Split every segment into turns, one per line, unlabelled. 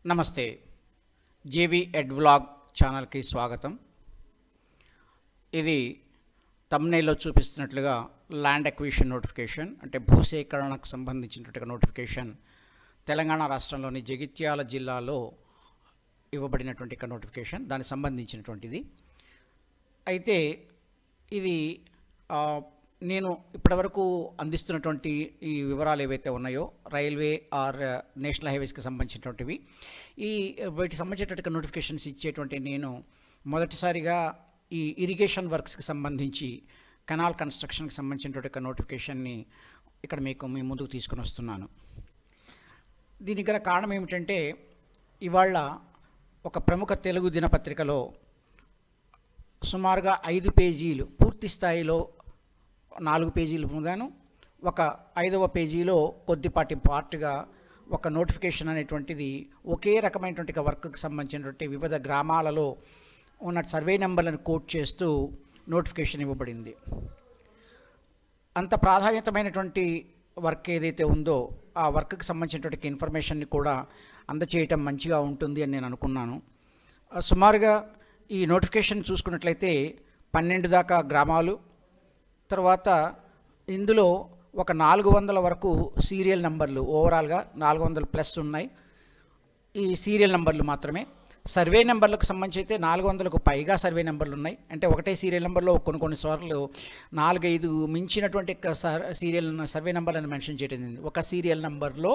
నమస్తే జేవి ఎడ్ వ్లాగ్ ఛానల్కి స్వాగతం. ఇది తమ్నైల్లో చూపిస్తున్నట్లుగా ల్యాండ్ అక్విజిషన్ నోటిఫికేషన్ అంటే భూసేకరణకు సంబంధించినటువంటి నోటిఫికేషన్ తెలంగాణ రాష్ట్రంలోని జగిత్యాల జిల్లాలో ఇవ్వబడినటువంటి నోటిఫికేషన్ దానికి సంబంధించినటువంటిది. అయితే ఇది నేను ఇప్పటివరకు అందిస్తున్నటువంటి ఈ వివరాలు ఏవైతే ఉన్నాయో రైల్వే ఆర్ నేషనల్ హైవేస్కి సంబంధించినటువంటివి, వీటికి సంబంధించినటువంటి నోటిఫికేషన్స్ ఇచ్చేటువంటి నేను మొదటిసారిగా ఈ ఇరిగేషన్ వర్క్స్కి సంబంధించి కెనాల్ కన్స్ట్రక్షన్కి సంబంధించినటువంటి నోటిఫికేషన్ని ఇక్కడ మీ ముందుకు తీసుకుని వస్తున్నాను. దీనికి గల కారణం ఏమిటంటే, ఇవాళ ఒక ప్రముఖ తెలుగు దినపత్రికలో సుమారుగా 5 పేజీలు పూర్తి స్థాయిలో 4 పేజీలు ముందాను, ఒక 5వ పేజీలో కొద్దిపాటి పార్ట్గా ఒక నోటిఫికేషన్ అనేటువంటిది ఒకే రకమైనటువంటి వర్క్కి సంబంధించినటువంటి వివిధ గ్రామాలలో ఉన్న సర్వే నెంబర్లను కోట్ చేస్తూ నోటిఫికేషన్ ఇవ్వబడింది. అంత ప్రాధాన్యతమైనటువంటి వర్క్ ఏదైతే ఉందో ఆ వర్క్కి సంబంధించినటువంటి ఇన్ఫర్మేషన్ని కూడా అందచేయటం మంచిగా ఉంటుంది అని నేను అనుకున్నాను. సుమారుగా ఈ నోటిఫికేషన్ చూసుకున్నట్లయితే 12 దాకా గ్రామాలు, తర్వాత ఇందులో ఒక 400 వరకు సీరియల్ నంబర్లు, ఓవరాల్గా 400+ ఉన్నాయి. ఈ సీరియల్ నంబర్లు మాత్రమే. సర్వే నెంబర్లకు సంబంధించి అయితే 400కు పైగా సర్వే నెంబర్లు ఉన్నాయి. అంటే ఒకటే సీరియల్ నెంబర్లో కొన్నిసార్లు 4-5 మించినటువంటి సర్వే నెంబర్లను మెన్షన్ చేయడం జరిగింది. ఒక సీరియల్ నెంబర్లో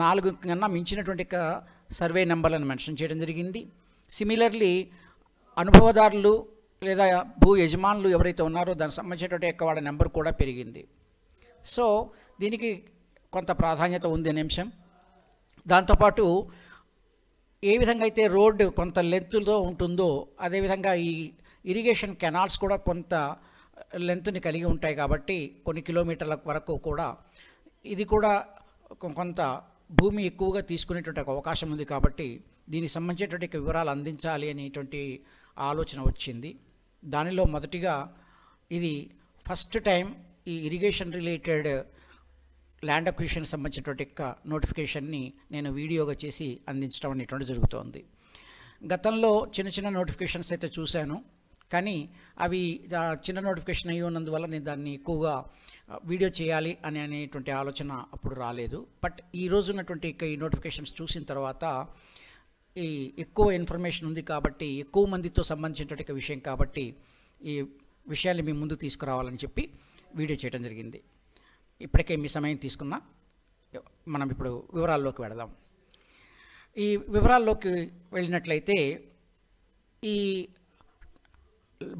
4 కన్నా మించినటువంటి సర్వే నెంబర్లను మెన్షన్ చేయడం జరిగింది. సిమిలర్లీ అనుభవదారులు లేదా భూ యజమానులు ఎవరైతే ఉన్నారో దానికి సంబంధించినటువంటి వాళ్ళ నెంబర్ కూడా పెరిగింది. సో దీనికి కొంత ప్రాధాన్యత ఉంది అనే అంశం. దాంతోపాటు ఏ విధంగా అయితే రోడ్డు కొంత లెంత్తో ఉంటుందో అదేవిధంగా ఈ ఇరిగేషన్ కెనాల్స్ కూడా కొంత లెంత్ని కలిగి ఉంటాయి. కాబట్టి కొన్ని కిలోమీటర్ల వరకు కూడా ఇది కూడా కొంత భూమి ఎక్కువగా తీసుకునేటువంటి అవకాశం ఉంది. కాబట్టి దీనికి సంబంధించినటువంటి వివరాలు అందించాలి అనేటువంటి ఆలోచన వచ్చింది. దానిలో మొదటిగా ఇది ఫస్ట్ టైం ఈ ఇరిగేషన్ రిలేటెడ్ ల్యాండ్ అక్విజిషన్ సంబంధించినటువంటి నోటిఫికేషన్ని నేను వీడియోగా చేసి అందించడం అనేటువంటి జరుగుతోంది. గతంలో చిన్న నోటిఫికేషన్స్ అయితే చూశాను, కానీ అవి చిన్న నోటిఫికేషన్ అయ్యి ఉన్నందువల్ల నేను దాన్ని ఎక్కువగా వీడియో చేయాలి అనేటువంటి ఆలోచన అప్పుడు రాలేదు. బట్ ఈ రోజు ఉన్నటువంటి ఈ నోటిఫికేషన్స్ చూసిన తర్వాత ఈ ఎక్కువ ఇన్ఫర్మేషన్ ఉంది కాబట్టి, ఎక్కువ మందితో సంబంధించినటువంటి విషయం కాబట్టి ఈ విషయాన్ని మీ ముందు తీసుకురావాలని చెప్పి వీడియో చేయడం జరిగింది. ఇప్పటికే మీ సమయం తీసుకున్నా మనం ఇప్పుడు వివరాల్లోకి వెళదాం. ఈ వివరాల్లోకి వెళ్ళినట్లయితే ఈ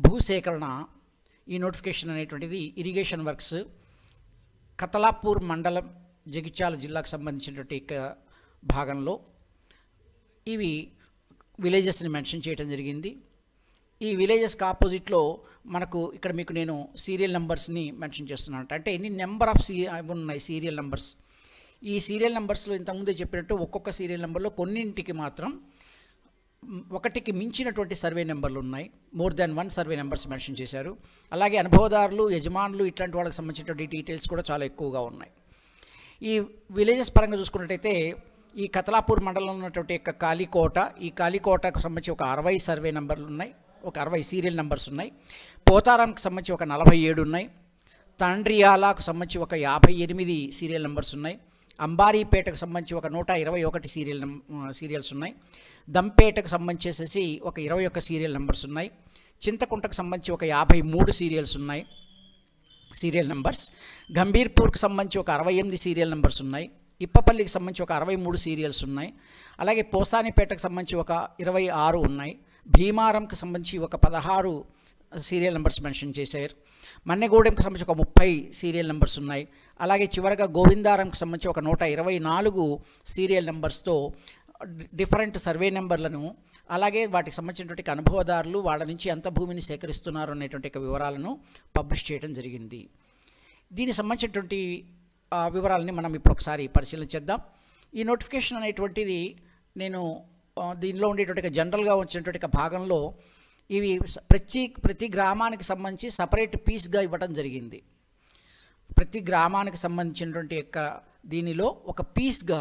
భూసేకరణ ఈ నోటిఫికేషన్ అనేటువంటిది ఇరిగేషన్ వర్క్స్ కతలాపూర్ మండలం జగిత్యాల జిల్లాకు సంబంధించినటువంటి భాగంలో ఇవి విలేజెస్ని మెన్షన్ చేయడం జరిగింది. ఈ విలేజెస్కి ఆపోజిట్లో మనకు ఇక్కడ మీకు నేను సీరియల్ నెంబర్స్ని మెన్షన్ చేస్తున్నాను. అంటే ఎన్ని నెంబర్ ఆఫ్ ఉన్నాయి సీరియల్ నెంబర్స్. ఈ సీరియల్ నెంబర్స్లో ఇంతకుముందే చెప్పినట్టు ఒక్కొక్క సీరియల్ నెంబర్లో కొన్నింటికి మాత్రం 1కి మించినటువంటి సర్వే నెంబర్లు ఉన్నాయి. More than 1 survey numbers mention చేశారు. అలాగే అనుభవదారులు, యజమానులు ఇట్లాంటి వాళ్ళకి సంబంధించినటువంటి డీటెయిల్స్ కూడా చాలా ఎక్కువగా ఉన్నాయి. ఈ విలేజెస్ పరంగా చూసుకున్నట్టయితే ఈ కతలాపూర్ మండలంలో ఉన్నటువంటి కాళీకోట, ఈ కాళీకోటకు సంబంధించి ఒక 60 సర్వే నెంబర్లు ఉన్నాయి, ఒక 60 సీరియల్ నెంబర్స్ ఉన్నాయి. పోతారానికి సంబంధించి ఒక 47 ఉన్నాయి. తండ్రియాలకు సంబంధించి ఒక 58 సీరియల్ నెంబర్స్ ఉన్నాయి. అంబారీపేటకు సంబంధించి ఒక 121 సీరియల్స్ ఉన్నాయి. దంపేటకు సంబంధించేసేసి ఒక 21 సీరియల్ నెంబర్స్ ఉన్నాయి. చింతకుంటకు సంబంధించి ఒక 53 సీరియల్స్ ఉన్నాయి సీరియల్ నెంబర్స్. గంభీర్పూర్కి సంబంధించి ఒక 68 సీరియల్ నెంబర్స్ ఉన్నాయి. ఇప్పపల్లికి సంబంధించి ఒక 63 సీరియల్స్ ఉన్నాయి. అలాగే పోసానిపేటకు సంబంధించి ఒక 26 ఉన్నాయి. భీమారంకి సంబంధించి ఒక 16 సీరియల్ నెంబర్స్ మెన్షన్ చేశారు. మన్నెగూడెంకి సంబంధించి ఒక 30 సీరియల్ నెంబర్స్ ఉన్నాయి. అలాగే చివరగా గోవిందారంకి సంబంధించి ఒక 124 సీరియల్ నెంబర్స్తో డిఫరెంట్ సర్వే నెంబర్లను, అలాగే వాటికి సంబంధించినటువంటి అనుభవదారులు వాళ్ళ నుంచి ఎంత భూమిని సేకరిస్తున్నారు అనేటువంటి వివరాలను పబ్లిష్ చేయడం జరిగింది. దీనికి సంబంధించినటువంటి వివరాలని మనం ఇప్పుడు ఒకసారి పరిశీలన చేద్దాం. ఈ నోటిఫికేషన్ అనేటువంటిది నేను దీనిలో ఉండేటువంటి జనరల్గా వచ్చినటువంటి భాగంలో ఇవి ప్రతి గ్రామానికి సంబంధించి సపరేట్ పీస్గా ఇవ్వడం జరిగింది. ప్రతి గ్రామానికి సంబంధించినటువంటి దీనిలో ఒక పీస్గా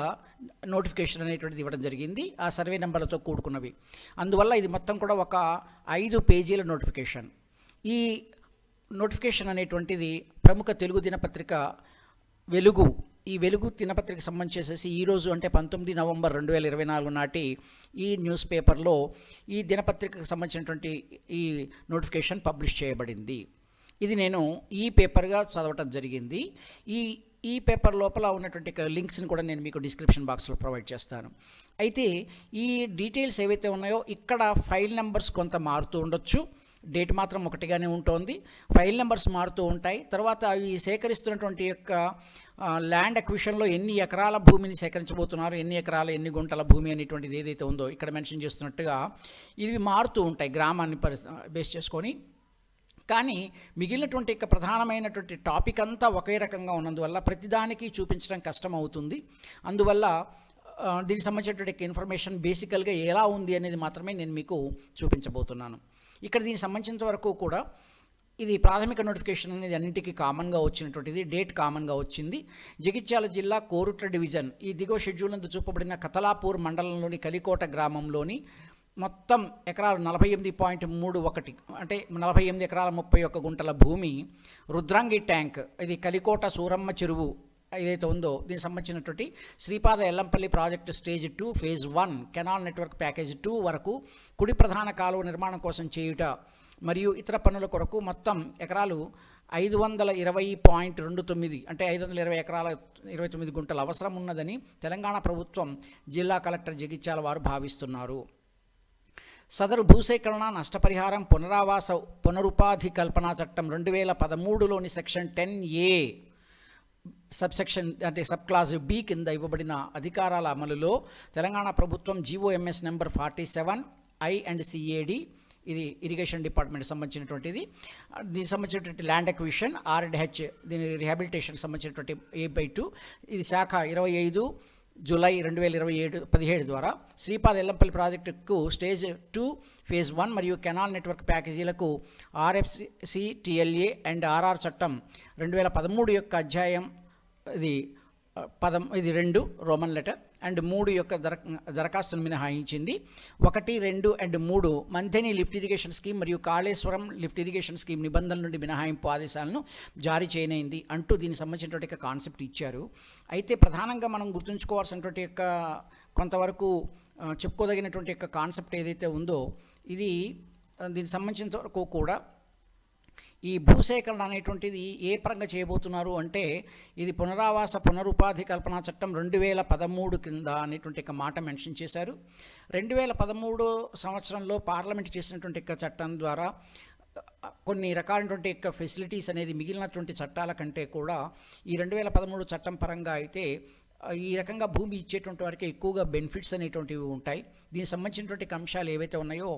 నోటిఫికేషన్ అనేటువంటిది ఇవ్వడం జరిగింది, ఆ సర్వే నెంబర్లతో కూడుకున్నవి. అందువల్ల ఇది మొత్తం కూడా ఒక 5 పేజీల నోటిఫికేషన్. ఈ నోటిఫికేషన్ అనేటువంటిది ప్రముఖ తెలుగు దినపత్రిక వెలుగు, ఈ వెలుగు దినపత్రికకు సంబంధించేసేసి ఈరోజు అంటే 19 నవంబర్ 2024 నాటి ఈ న్యూస్ పేపర్లో ఈ దినపత్రికకు సంబంధించినటువంటి ఈ నోటిఫికేషన్ పబ్లిష్ చేయబడింది. ఇది నేను ఈ పేపర్గా చదవటం జరిగింది. ఈ పేపర్ లోపల ఉన్నటువంటి లింక్స్ని కూడా నేను మీకు డిస్క్రిప్షన్ బాక్స్లో ప్రొవైడ్ చేస్తాను. అయితే ఈ డీటెయిల్స్ ఏవైతే ఉన్నాయో ఇక్కడ ఫైల్ నెంబర్స్ కొంత మారుతూ ఉండొచ్చు, డేట్ మాత్రం ఒకటిగానే ఉంటుంది, ఫైల్ నెంబర్స్ మారుతూ ఉంటాయి. తర్వాత అవి సేకరిస్తున్నటువంటి యొక్క ల్యాండ్ అక్విజిషన్లో ఎన్ని ఎకరాల భూమిని సేకరించబోతున్నారు, ఎన్ని ఎకరాల ఎన్ని గుంటల భూమి అనేటువంటిది ఏదైతే ఉందో ఇక్కడ మెన్షన్ చేస్తున్నట్టుగా ఇవి మారుతూ ఉంటాయి గ్రామాన్ని బేస్ చేసుకొని. కానీ మిగిలినటువంటి యొక్క ప్రధానమైనటువంటి టాపిక్ అంతా ఒకే రకంగా ఉన్నందువల్ల ప్రతిదానికి చూపించడం కష్టం అవుతుంది. అందువల్ల దీనికి సంబంధించినటువంటి ఇన్ఫర్మేషన్ బేసికల్గా ఎలా ఉంది అనేది మాత్రమే నేను మీకు చూపించబోతున్నాను. ఇక్కడ దీనికి సంబంధించినంత వరకు కూడా ఇది ప్రాథమిక నోటిఫికేషన్ అనేది అన్నింటికీ కామన్గా వచ్చినటువంటిది, డేట్ కామన్గా వచ్చింది. జగిత్యాల జిల్లా కోరుట్ల డివిజన్ ఈ దిగువ షెడ్యూల్ నందు చూపబడిన కతలాపూర్ మండలంలోని కలికోట గ్రామంలోని మొత్తం ఎకరాలు 48.31 అంటే 48 ఎకరాల 31 గుంటల భూమి రుద్రాంగి ట్యాంక్, ఇది కలికోట సూరమ్మ చెరువు ఏదైతే ఉందో దీనికి సంబంధించినటువంటి Sripada Yellampalli project stage 2 phase 1 canal network package 2 వరకు కుడి ప్రధాన కాలువ నిర్మాణం కోసం చేయుట మరియు ఇతర పనుల కొరకు మొత్తం ఎకరాలు 520.29 అంటే 520 ఎకరాల 29 గుంటలు అవసరం ఉన్నదని తెలంగాణ ప్రభుత్వం జిల్లా కలెక్టర్ జగిత్యాల వారు భావిస్తున్నారు. సదరు భూసేకరణ నష్టపరిహారం పునరావాస పునరుపాధి కల్పనా చట్టం 2013లోని సెక్షన్ 10A సబ్సెక్షన్ అంటే సబ్ క్లాస్ బి కింద ఇవ్వబడిన అధికారాల అమలులో తెలంగాణ ప్రభుత్వం GOMS నెంబర్ 47 I&CAD, ఇది ఇరిగేషన్ డిపార్ట్మెంట్ సంబంధించినటువంటిది, దీనికి సంబంధించినటువంటి ల్యాండ్ అక్విజిషన్ R&H దీని రిహాబిలిటేషన్ సంబంధించినటువంటి A/2, ఇది శాఖ 25 జూలై 2017 ద్వారా శ్రీపాద ఎల్లంపల్లి ప్రాజెక్టుకు స్టేజ్ 2 ఫేజ్ 1 మరియు కెనాల్ నెట్వర్క్ ప్యాకేజీలకు RFC TLA అండ్ RR చట్టం 2013 యొక్క అధ్యాయం ఇది 2 రోమన్ లెటర్ అండ్ 3 యొక్క దరఖాస్తును మినహాయించింది. 1, 2 and 3 Manthani lift irrigation scheme మరియు కాళేశ్వరం లిఫ్ట్ ఇరిగేషన్ స్కీమ్ నిబంధనల నుండి మినహాయింపు ఆదేశాలను జారీ చేయనైంది అంటూ దీనికి సంబంధించినటువంటి కాన్సెప్ట్ ఇచ్చారు. అయితే ప్రధానంగా మనం గుర్తుంచుకోవాల్సినటువంటి యొక్క కొంతవరకు చెప్పుకోదగినటువంటి యొక్క కాన్సెప్ట్ ఏదైతే ఉందో ఇది దీనికి సంబంధించినంత వరకు కూడా ఈ భూసేకరణ అనేటువంటిది ఏ పరంగా చేయబోతున్నారు అంటే ఇది పునరావాస పునరుపాధి కల్పనా చట్టం 2013 కింద అనేటువంటి ఒక మాట మెన్షన్ చేశారు. 2013 సంవత్సరంలో పార్లమెంట్ చేసినటువంటి చట్టం ద్వారా కొన్ని రకాలైనటువంటి ఫెసిలిటీస్ అనేది మిగిలినటువంటి చట్టాల కంటే కూడా ఈ 2013 చట్టం పరంగా అయితే ఈ రకంగా భూమి ఇచ్చేటువంటి వారికి ఎక్కువగా బెనిఫిట్స్ అనేటువంటివి ఉంటాయి. దీనికి సంబంధించినటువంటి అంశాలు ఏవైతే ఉన్నాయో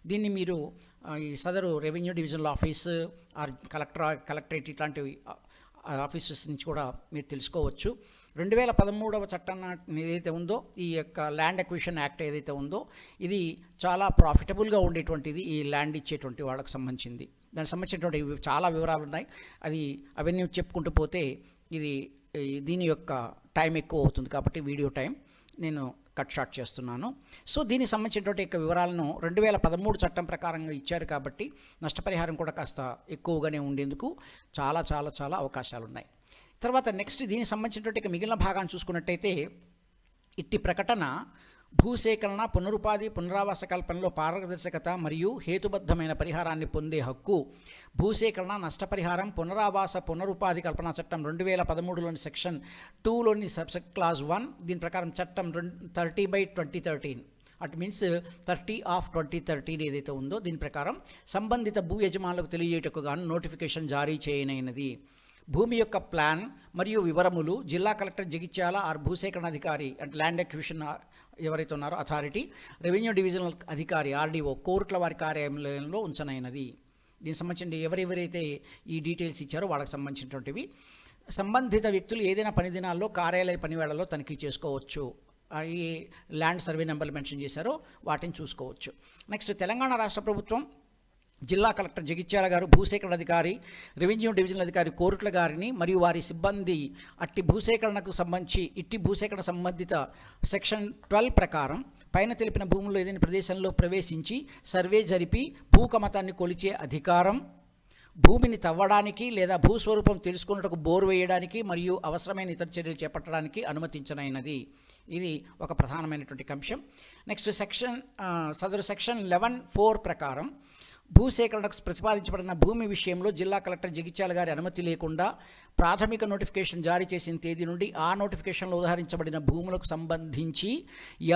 దీన్ని మీరు ఈ సదరు revenue divisional office or collectorate ఇట్లాంటివి ఆఫీసెస్ నుంచి కూడా మీరు తెలుసుకోవచ్చు. 2013వ చట్టం ఏదైతే ఉందో ఈ యొక్క ల్యాండ్ అక్విజిషన్ యాక్ట్ ఏదైతే ఉందో ఇది చాలా ప్రాఫిటబుల్గా ఉండేటువంటిది ఈ ల్యాండ్ ఇచ్చేటువంటి వాళ్ళకి సంబంధించింది. దానికి సంబంధించినటువంటి చాలా వివరాలు ఉన్నాయి, అది అవన్నీ చెప్పుకుంటూ పోతే ఇది దీని యొక్క టైం ఎక్కువ అవుతుంది కాబట్టి వీడియో టైం నేను కట్ షార్ట్ చేస్తున్నాను. సో దీనికి సంబంధించినటువంటి యొక్క వివరాలను 2013 చట్టం ప్రకారంగా ఇచ్చారు కాబట్టి నష్టపరిహారం కూడా కాస్త ఎక్కువగానే ఉండేందుకు చాలా చాలా చాలా అవకాశాలు ఉన్నాయి. తర్వాత నెక్స్ట్ దీనికి సంబంధించినటువంటి మిగిలిన భాగాన్ని చూసుకున్నట్టయితే ఇట్టి ప్రకటన భూసేకరణ పునరుపాధి పునరావాస కల్పనలో పారదర్శకత మరియు హేతుబద్ధమైన పరిహారాన్ని పొందే హక్కు భూసేకరణ నష్టపరిహారం పునరావాస పునరుపాధి కల్పనా చట్టం 2013లోని సెక్షన్ 2లోని సబ్సెక్ట్ క్లాజ్ 1 దీని ప్రకారం చట్టం 30/2013 అట్ మీన్స్ 30/2013 ఏదైతే ఉందో దీని ప్రకారం సంబంధిత భూ యజమానులకు తెలియజేయటకు గాను నోటిఫికేషన్ జారీ చేయనైనది. భూమి యొక్క ప్లాన్ మరియు వివరములు జిల్లా కలెక్టర్ జగిత్యాల ఆర్ భూసేకరణ అధికారి అంటే ల్యాండ్ అక్విజిషన్ ఎవరైతే ఉన్నారో అథారిటీ రెవెన్యూ డివిజనల్ అధికారి RDO కోర్టుల వారి కార్యాలయంలో ఉంచనైనది. దీనికి సంబంధించి ఎవరెవరైతే ఈ డీటెయిల్స్ ఇచ్చారో వాళ్ళకి సంబంధించినటువంటివి సంబంధిత వ్యక్తులు ఏదైనా పని దినాల్లో కార్యాలయ పనివేళల్లో తనిఖీ చేసుకోవచ్చు. ఈ ల్యాండ్ సర్వే నెంబర్లు మెన్షన్ చేశారో వాటిని చూసుకోవచ్చు. నెక్స్ట్ తెలంగాణ రాష్ట్ర ప్రభుత్వం జిల్లా కలెక్టర్ జగిత్యాల గారు భూసేకరణ అధికారి, రెవెన్యూ డివిజనల్ అధికారి కోరుట్ల గారిని మరియు వారి సిబ్బంది ఇట్టి భూసేకరణ సంబంధిత సెక్షన్ 12 ప్రకారం పైన తెలిపిన భూముల్లో ఏదైనా ప్రదేశంలో ప్రవేశించి సర్వే జరిపి భూకమతాన్ని కొలిచే అధికారం, భూమిని తవ్వడానికి లేదా భూస్వరూపం తెలుసుకున్నట్టుకు బోరు వేయడానికి మరియు అవసరమైన ఇతర చర్యలు చేపట్టడానికి అనుమతించనైనది. ఇది ఒక ప్రధానమైనటువంటి అంశం. నెక్స్ట్ సదరు సెక్షన్ 11(4) ప్రకారం భూసేకరణకు ప్రతిపాదించబడిన భూమి విషయంలో జిల్లా కలెక్టర్ జగిత్యాల గారి అనుమతి లేకుండా ప్రాథమిక నోటిఫికేషన్ జారీ చేసిన తేదీ నుండి ఆ నోటిఫికేషన్లో ఉదహరించబడిన భూములకు సంబంధించి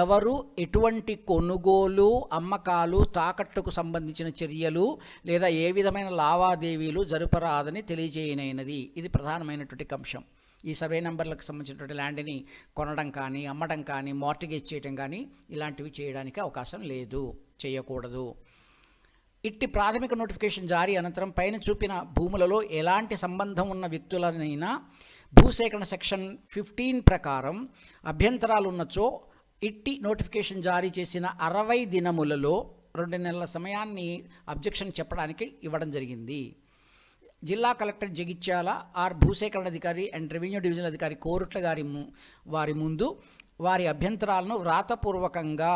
ఎవరు ఎటువంటి కొనుగోలు, అమ్మకాలు, తాకట్టుకు సంబంధించిన చర్యలు లేదా ఏ విధమైన లావాదేవీలు జరపరాదని తెలియజేయనైనది. ఇది ప్రధానమైనటువంటి అంశం. ఈ సర్వే నెంబర్లకు సంబంధించినటువంటి ల్యాండ్ని కొనడం కానీ, అమ్మడం కానీ, మార్టిగేజ్ చేయడం కానీ ఇలాంటివి చేయడానికి అవకాశం లేదు, చేయకూడదు. ఇట్టి ప్రాథమిక నోటిఫికేషన్ జారీ అనంతరం పైన చూపిన భూములలో ఎలాంటి సంబంధం ఉన్న వ్యక్తులనైనా భూసేకరణ సెక్షన్ 15 ప్రకారం అభ్యంతరాలు ఉన్నచో ఇట్టి నోటిఫికేషన్ జారీ చేసిన 60 దినములలో 2 నెలల సమయాన్ని అబ్జెక్షన్ చెప్పడానికి ఇవ్వడం జరిగింది. జిల్లా కలెక్టర్ జగిత్యాల భూసేకరణ అధికారి అండ్ రెవెన్యూ డివిజనల్ అధికారి కోరుట్ల వారి ముందు వారి అభ్యంతరాలను వ్రాతపూర్వకంగా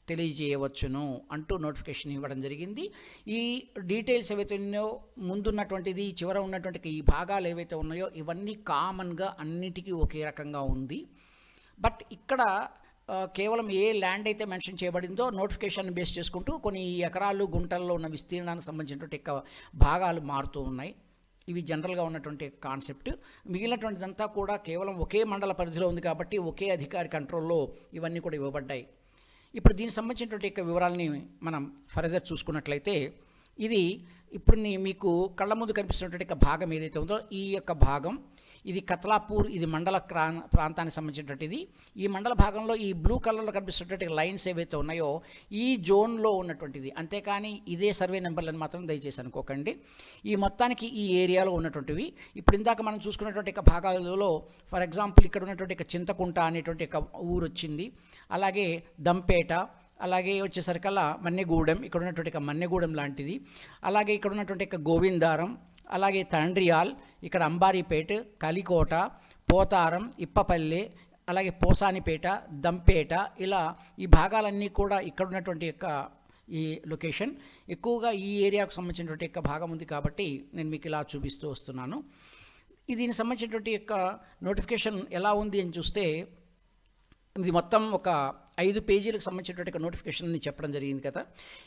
తెలియజేయవచ్చును అంటూ నోటిఫికేషన్ ఇవ్వడం జరిగింది. ఈ డీటెయిల్స్ ఏవైతే ఉన్నాయో, ముందున్నటువంటిది, చివర ఉన్నటువంటి ఈ భాగాలు ఏవైతే ఉన్నాయో ఇవన్నీ కామన్గా అన్నిటికీ ఒకే రకంగా ఉంది. బట్ ఇక్కడ కేవలం ఏ ల్యాండ్ అయితే మెన్షన్ చేయబడిందో నోటిఫికేషన్ బేస్ చేసుకుంటూ కొన్ని ఎకరాలు, గుంటల్లో ఉన్న విస్తీర్ణానికి సంబంధించినటువంటి భాగాలు మారుతూ ఉన్నాయి. ఇవి జనరల్గా ఉన్నటువంటి కాన్సెప్ట్. మిగిలినటువంటిదంతా కూడా కేవలం ఒకే మండల పరిధిలో ఉంది కాబట్టి ఒకే అధికారి కంట్రోల్లో ఇవన్నీ కూడా ఇవ్వబడ్డాయి. ఇప్పుడు దీనికి సంబంధించినటువంటి వివరాలని మనం ఫర్దర్ చూసుకున్నట్లయితే, ఇది ఇప్పుడు మీకు కళ్ళ ముందు కనిపిస్తున్నటువంటి భాగం ఏదైతే ఉందో ఈ యొక్క భాగం, ఇది కత్లాపూర్, ఇది మండల ప్రాంతానికి సంబంధించినటువంటిది. ఈ మండల భాగంలో ఈ బ్లూ కలర్లో కనిపిస్తున్నటువంటి లైన్స్ ఏవైతే ఉన్నాయో ఈ జోన్లో ఉన్నటువంటిది. అంతేకాని ఇదే సర్వే నెంబర్లను మాత్రం దయచేసి అనుకోకండి. ఈ మొత్తానికి ఈ ఏరియాలో ఉన్నటువంటివి. ఇప్పుడు ఇందాక మనం చూసుకున్నటువంటి భాగాలలో ఫర్ ఎగ్జాంపుల్ ఇక్కడ ఉన్నటువంటి చింతకుంట అనేటువంటి ఊరు వచ్చింది, అలాగే దంపేట, అలాగే వచ్చేసరికల్లా మన్నెగూడెం, ఇక్కడ ఉన్నటువంటి మన్నెగూడెం లాంటిది, అలాగే ఇక్కడ ఉన్నటువంటి గోవిందారం, అలాగే తండ్రియాల్, ఇక్కడ అంబారీపేట, కలికోట, పోతారం, ఇప్పపల్లె, అలాగే పోసానిపేట, దంపేట, ఇలా ఈ భాగాలన్నీ కూడా ఇక్కడ ఉన్నటువంటి ఈ లొకేషన్ ఎక్కువగా ఈ ఏరియాకు సంబంధించినటువంటి భాగం ఉంది కాబట్టి నేను మీకు ఇలా చూపిస్తూ వస్తున్నాను. దీనికి సంబంధించినటువంటి నోటిఫికేషన్ ఎలా ఉంది అని చూస్తే ఇది మొత్తం ఒక 5 పేజీలకు సంబంధించినటువంటి నోటిఫికేషన్ చెప్పడం జరిగింది కదా.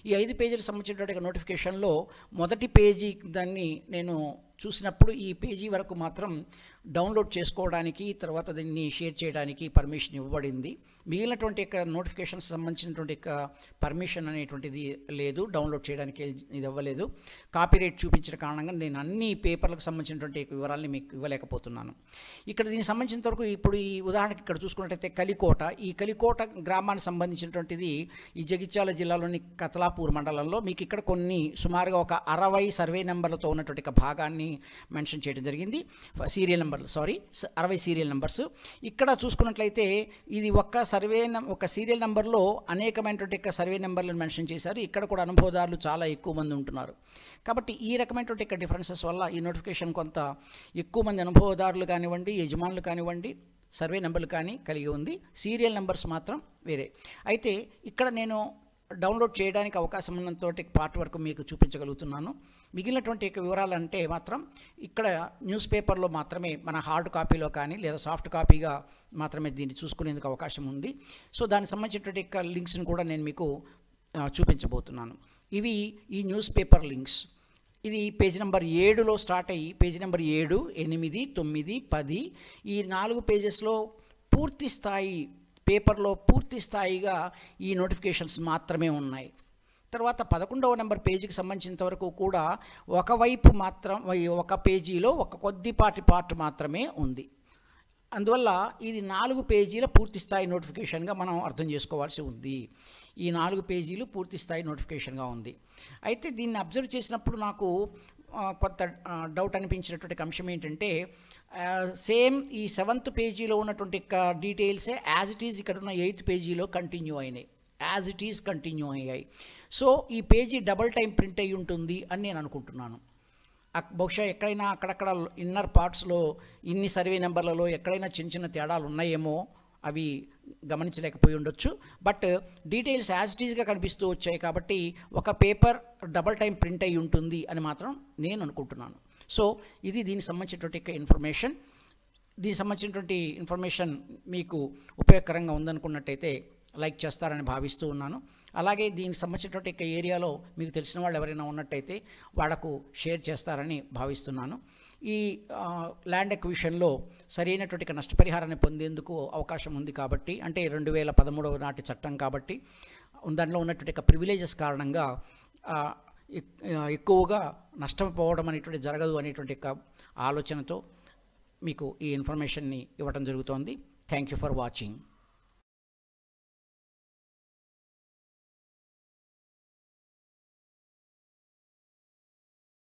ఈ 5 పేజీలకు సంబంధించినటువంటి నోటిఫికేషన్లో మొదటి పేజీ దాన్ని నేను చూసినప్పుడు ఈ పేజీ వరకు మాత్రం డౌన్లోడ్ చేసుకోవడానికి, తర్వాత దీన్ని షేర్ చేయడానికి పర్మిషన్ ఇవ్వబడింది. మిగిలినటువంటి నోటిఫికేషన్స్ సంబంధించినటువంటి పర్మిషన్ అనేటువంటిది లేదు, డౌన్లోడ్ చేయడానికి ఇది ఇవ్వలేదు. కాపీరైట్ చూపించిన కారణంగా నేను అన్ని పేపర్లకు సంబంధించినటువంటి వివరాలని మీకు ఇవ్వలేకపోతున్నాను. ఇక్కడ దీనికి సంబంధించినంత వరకు ఇప్పుడు ఈ ఉదాహరణకి ఇక్కడ చూసుకున్నట్టయితే కలికోట, ఈ కలికోట గ్రామానికి సంబంధించినటువంటిది ఈ జగిత్యాల జిల్లాలోని కత్లాపూర్ మండలంలో. మీకు ఇక్కడ కొన్ని సుమారుగా ఒక 60 సర్వే నెంబర్లతో ఉన్నటువంటి భాగాన్ని మెన్షన్ చేయడం జరిగింది. 60 సీరియల్ నెంబర్స్. ఇక్కడ చూసుకున్నట్లయితే ఇది ఒక సీరియల్ నెంబర్లో అనేకమైనటువంటి సర్వే నెంబర్లను మెన్షన్ చేశారు. ఇక్కడ కూడా అనుభవదారులు చాలా ఎక్కువ మంది ఉంటున్నారు కాబట్టి ఈ రకమైనటువంటి డిఫరెన్సెస్ వల్ల ఈ నోటిఫికేషన్ కొంత ఎక్కువ మంది అనుభవదారులు కానివ్వండి, యజమానులు కానివ్వండి, సర్వే నెంబర్లు కానీ కలిగి ఉంది. సీరియల్ నెంబర్స్ మాత్రం వేరే. అయితే ఇక్కడ నేను డౌన్లోడ్ చేయడానికి అవకాశం ఉన్నంత పార్ట్ వరకు మీకు చూపించగలుగుతున్నాను. మిగిలినటువంటి వివరాలు అంటే మాత్రం ఇక్కడ న్యూస్ పేపర్లో మాత్రమే, మన హార్డ్ కాపీలో కానీ లేదా సాఫ్ట్ కాపీగా మాత్రమే దీన్ని చూసుకునేందుకు అవకాశం ఉంది. సో దానికి సంబంధించినటువంటి లింక్స్ని కూడా నేను మీకు చూపించబోతున్నాను. ఇవి ఈ న్యూస్ పేపర్ లింక్స్. ఇది పేజీ నెంబర్ 7లో స్టార్ట్ అయ్యి పేజీ నెంబర్ 7, 8, 9, 10 ఈ 4 పేజెస్లో పూర్తి స్థాయి పేపర్లో పూర్తి స్థాయిగా ఈ నోటిఫికేషన్స్ మాత్రమే ఉన్నాయి. తర్వాత 11వ నెంబర్ పేజీకి సంబంధించినంత వరకు కూడా ఒకవైపు మాత్రం ఒక పేజీలో ఒక కొద్దిపాటి పార్ట్ మాత్రమే ఉంది. అందువల్ల ఇది 4 పేజీల పూర్తి స్థాయి నోటిఫికేషన్గా మనం అర్థం చేసుకోవాల్సి ఉంది. ఈ 4 పేజీలు పూర్తి స్థాయి నోటిఫికేషన్గా ఉంది. అయితే దీన్ని అబ్జర్వ్ చేసినప్పుడు నాకు కొంత డౌట్ అనిపించినటువంటి అంశం ఏంటంటే, సేమ్ ఈ 7th పేజీలో ఉన్నటువంటి డీటెయిల్సే యాజ్ ఇట్ ఈజ్ ఇక్కడ ఉన్న 8th పేజీలో కంటిన్యూ అయినాయి. యాజ్ ఇట్ ఈజ్ కంటిన్యూ అయ్యాయి. సో ఈ పేజీ డబల్ టైం ప్రింట్ అయ్యి ఉంటుంది అని నేను అనుకుంటున్నాను. బహుశా ఎక్కడైనా అక్కడక్కడ ఇన్నర్ పార్ట్స్లో ఇన్ని సర్వే నెంబర్లలో ఎక్కడైనా చిన్న చిన్న తేడాలు ఉన్నాయేమో, అవి గమనించలేకపోయి ఉండొచ్చు. బట్ డీటెయిల్స్ యాజ్ ఇట్ ఈజ్గా కనిపిస్తూ వచ్చాయి కాబట్టి ఒక పేపర్ డబల్ టైం ప్రింట్ అయ్యి ఉంటుంది అని మాత్రం నేను అనుకుంటున్నాను. సో ఇది దీనికి సంబంధించినటువంటి ఇన్ఫర్మేషన్. దీనికి సంబంధించినటువంటి ఇన్ఫర్మేషన్ మీకు ఉపయోగకరంగా ఉందనుకున్నట్టయితే లైక్ చేస్తారని భావిస్తూ ఉన్నాను. అలాగే దీనికి సంబంధించినటువంటి ఏరియాలో మీకు తెలిసిన వాళ్ళు ఎవరైనా ఉన్నట్టయితే వాళ్లకు షేర్ చేస్తారని భావిస్తున్నాను. ఈ ల్యాండ్ ఎక్విజిషన్లో సరైనటువంటి నష్టపరిహారాన్ని పొందేందుకు అవకాశం ఉంది కాబట్టి, అంటే 2013 నాటి చట్టం కాబట్టి దానిలో ఉన్నటువంటి ప్రివిలేజెస్ కారణంగా ఎక్కువగా నష్టపోవడం అనేటువంటి జరగదు అనేటువంటి ఆలోచనతో మీకు ఈ ఇన్ఫర్మేషన్ని ఇవ్వడం జరుగుతోంది. Thank you for watching.